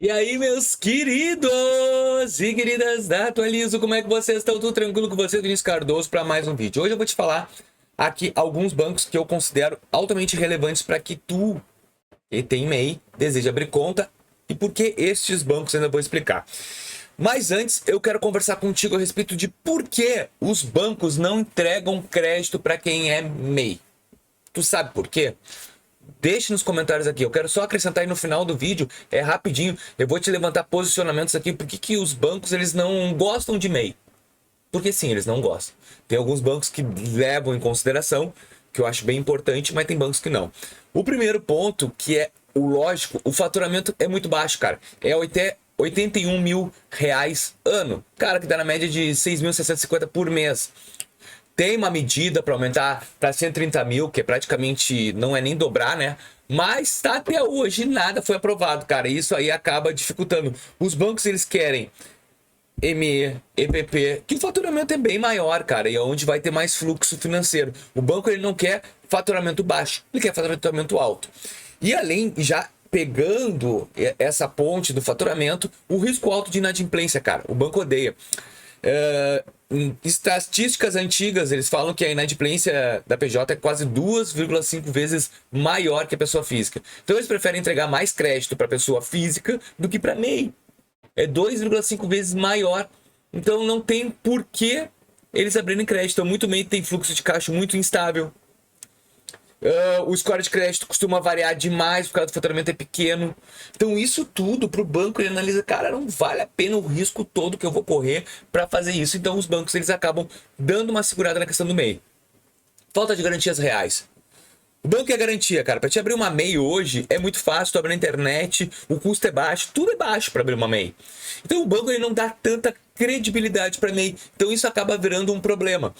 E aí, meus queridos e queridas da Atualizo, como é que vocês estão? Tudo tranquilo com vocês? Vinícius Cardoso para mais um vídeo. Hoje eu vou te falar aqui alguns bancos que eu considero altamente relevantes para que tu, que tem MEI, deseja abrir conta e por que estes bancos ainda vou explicar. Mas antes, eu quero conversar contigo a respeito de por que os bancos não entregam crédito para quem é MEI. Tu sabe por quê? Deixe nos comentários aqui. Eu quero só acrescentar aí no final do vídeo, é rapidinho, eu vou te levantar posicionamentos aqui, por que os bancos eles não gostam de MEI. Porque sim, eles não gostam. Tem alguns bancos que levam em consideração, que eu acho bem importante, mas tem bancos que não. O primeiro ponto, que é o lógico, o faturamento é muito baixo, cara. É até 81 mil reais ano. Cara, que dá na média de 6.650 por mês. Tem uma medida para aumentar para 130 mil, que é praticamente não é nem dobrar, né? Mas tá até hoje nada foi aprovado, cara. Isso aí acaba dificultando. Os bancos eles querem ME, EPP, que o faturamento é bem maior, cara, e é onde vai ter mais fluxo financeiro. O banco ele não quer faturamento baixo, ele quer faturamento alto. E além, já pegando essa ponte do faturamento, o risco alto de inadimplência, cara. O banco odeia. Em estatísticas antigas, eles falam que a inadimplência da PJ é quase 2,5 vezes maior que a pessoa física. Então eles preferem entregar mais crédito para a pessoa física do que para MEI. É 2,5 vezes maior. Então não tem por que eles abrirem crédito. Então, muito MEI tem fluxo de caixa muito instável. O score de crédito costuma variar demais por causa do faturamento é pequeno. Então isso tudo para o banco ele analisa, cara, não vale a pena o risco todo que eu vou correr para fazer isso. Então os bancos eles acabam dando uma segurada na questão do MEI. Falta de garantias reais. O banco é garantia, cara. Para te abrir uma MEI hoje é muito fácil, tu abre na internet, o custo é baixo, tudo é baixo para abrir uma MEI. Então o banco ele não dá tanta credibilidade para MEI. Então isso acaba virando um problema.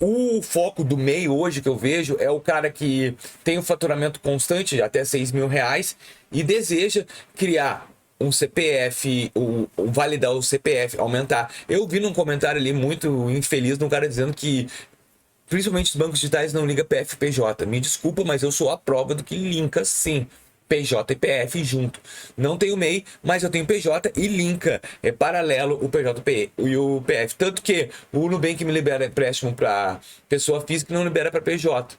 O foco do MEI hoje que eu vejo é o cara que tem um faturamento constante de até 6 mil reais e deseja criar um CPF, validar o CPF, aumentar. Eu vi num comentário ali muito infeliz de um cara dizendo que principalmente os bancos digitais não ligam PF e PJ. Me desculpa, mas eu sou a prova do que linka sim. PJ e PF junto. Não tenho MEI, mas eu tenho PJ e linka. É paralelo o PJ e o PF. Tanto que o Nubank me libera empréstimo para pessoa física e não libera para PJ.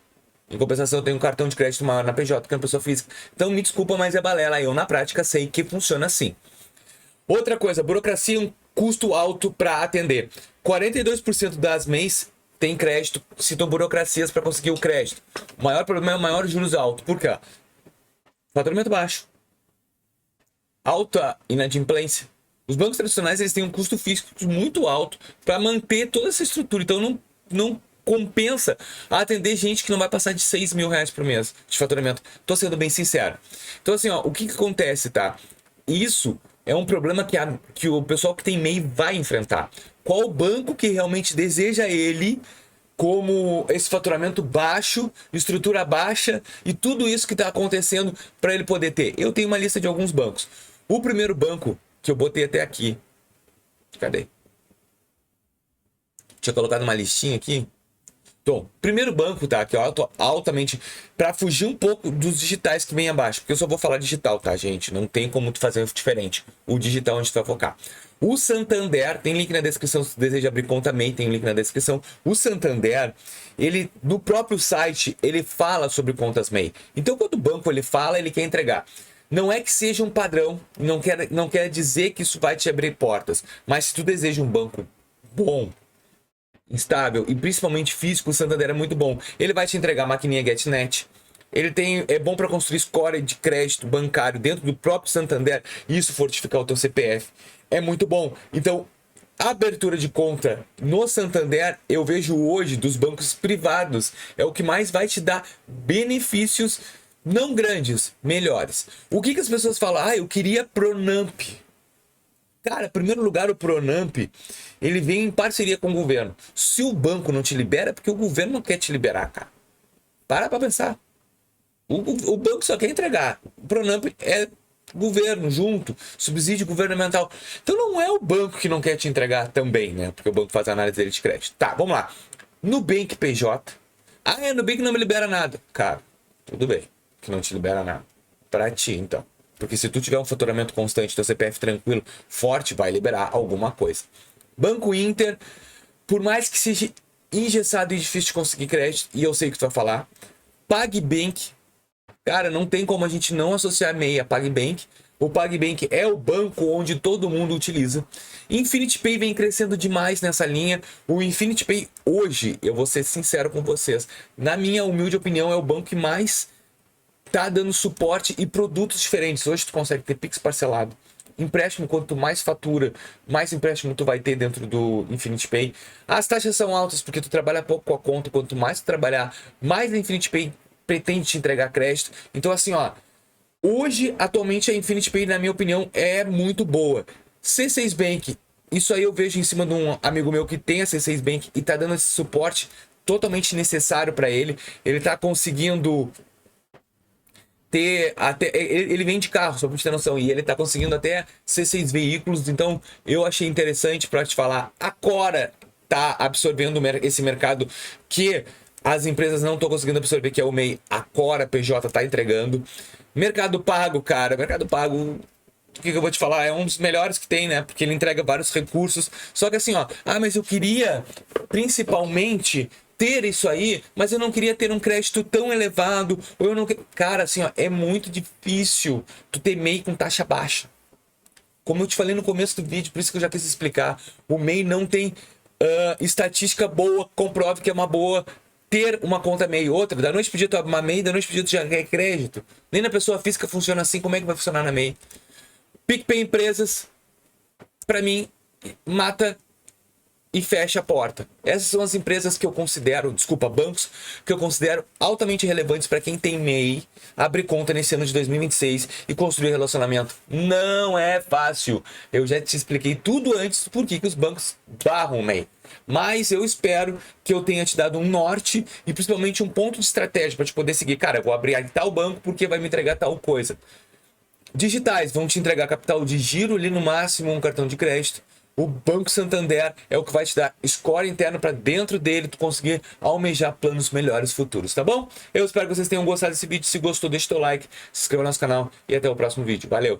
Em compensação, eu tenho um cartão de crédito maior na PJ que na pessoa física. Então me desculpa, mas é balela. Eu na prática sei que funciona assim. Outra coisa, burocracia é um custo alto para atender. 42% das MEIs tem crédito, citam burocracias para conseguir o crédito. O maior problema é o maior juros alto. Por quê? Faturamento baixo. Alta inadimplência. Os bancos tradicionais eles têm um custo fixo muito alto para manter toda essa estrutura. Então não compensa atender gente que não vai passar de 6 mil reais por mês de faturamento. Tô sendo bem sincero. Então assim, ó, o que acontece, tá? Isso é um problema que o pessoal que tem MEI vai enfrentar. Qual banco que realmente deseja ele como esse faturamento baixo, estrutura baixa e tudo isso que está acontecendo para ele poder ter? Eu tenho uma lista de alguns bancos. O primeiro banco que eu botei até aqui, cadê? Tinha colocado uma listinha aqui. Então, primeiro banco, tá? Que eu altamente para fugir um pouco dos digitais que vem abaixo, porque eu só vou falar digital, tá, gente? Não tem como tu fazer diferente. O digital a gente vai focar. O Santander, tem link na descrição, se deseja abrir conta MEI, tem link na descrição. O Santander, ele no próprio site, ele fala sobre contas MEI. Então, quando o banco ele fala, ele quer entregar. Não é que seja um padrão, não quer dizer que isso vai te abrir portas, mas se tu deseja um banco bom, estável e principalmente físico, o Santander é muito bom. Ele vai te entregar a maquininha GetNet. É bom para construir score de crédito bancário dentro do próprio Santander e isso fortificar o teu CPF. É muito bom. Então, a abertura de conta no Santander, eu vejo hoje dos bancos privados, é o que mais vai te dar benefícios não grandes, melhores. O que as pessoas falam? Ah, eu queria Pronamp. Cara, em primeiro lugar, o Pronamp, ele vem em parceria com o governo. Se o banco não te libera, é porque o governo não quer te liberar, cara. Para pra pensar. O banco só quer entregar. O Pronamp é governo junto, subsídio governamental. Então não é o banco que não quer te entregar também, né? Porque o banco faz a análise dele de crédito. Tá, vamos lá. Nubank PJ. Ah, Nubank não me libera nada. Cara, tudo bem. Que não te libera nada. Pra ti, então. Porque se tu tiver um faturamento constante, teu CPF tranquilo, forte, vai liberar alguma coisa. Banco Inter, por mais que seja engessado e difícil de conseguir crédito, e eu sei o que tu vai falar, PagBank, cara, não tem como a gente não associar MEI a PagBank. O PagBank é o banco onde todo mundo utiliza. Infinity Pay vem crescendo demais nessa linha. O Infinity Pay hoje, eu vou ser sincero com vocês, na minha humilde opinião, é o banco que mais tá dando suporte e produtos diferentes. Hoje tu consegue ter Pix parcelado. Empréstimo, quanto mais fatura, mais empréstimo tu vai ter dentro do Infinity Pay. As taxas são altas porque tu trabalha pouco com a conta. Quanto mais tu trabalhar, mais a Infinity Pay pretende te entregar crédito. Então assim, ó, hoje, atualmente, a Infinity Pay, na minha opinião, é muito boa. C6 Bank, isso aí eu vejo em cima de um amigo meu que tem a C6 Bank e tá dando esse suporte totalmente necessário para ele. Ele tá conseguindo ter até, ele vende carro, só pra gente ter noção, e ele tá conseguindo até C6 veículos. Então eu achei interessante para te falar. A Cora tá absorvendo esse mercado que as empresas não estão conseguindo absorver, que é o MEI. A Cora PJ tá entregando. Mercado Pago, cara, Mercado Pago, o que eu vou te falar? É um dos melhores que tem, né? Porque ele entrega vários recursos. Só que assim, ó, mas eu queria principalmente ter isso aí, mas eu não queria ter um crédito tão elevado, ou eu não... Cara, assim, ó, é muito difícil tu ter MEI com taxa baixa. Como eu te falei no começo do vídeo, por isso que eu já quis explicar, o MEI não tem estatística boa, comprove que é uma boa ter uma conta MEI. Outra, da noite pro dia tu abre uma MEI, da noite pro dia tu já quer crédito. Nem na pessoa física funciona assim, como é que vai funcionar na MEI? PicPay Empresas, pra mim, mata e fecha a porta. Essas são as empresas que eu considero, desculpa, bancos, que eu considero altamente relevantes para quem tem MEI, abrir conta nesse ano de 2026 e construir relacionamento. Não é fácil. Eu já te expliquei tudo antes por que os bancos barram o MEI. Mas eu espero que eu tenha te dado um norte e principalmente um ponto de estratégia para te poder seguir. Cara, eu vou abrir tal banco porque vai me entregar tal coisa. Digitais vão te entregar capital de giro ali no máximo, um cartão de crédito. O Banco Santander é o que vai te dar score interno para dentro dele tu conseguir almejar planos melhores futuros, tá bom? Eu espero que vocês tenham gostado desse vídeo. Se gostou, deixa teu like, se inscreva no nosso canal e até o próximo vídeo. Valeu!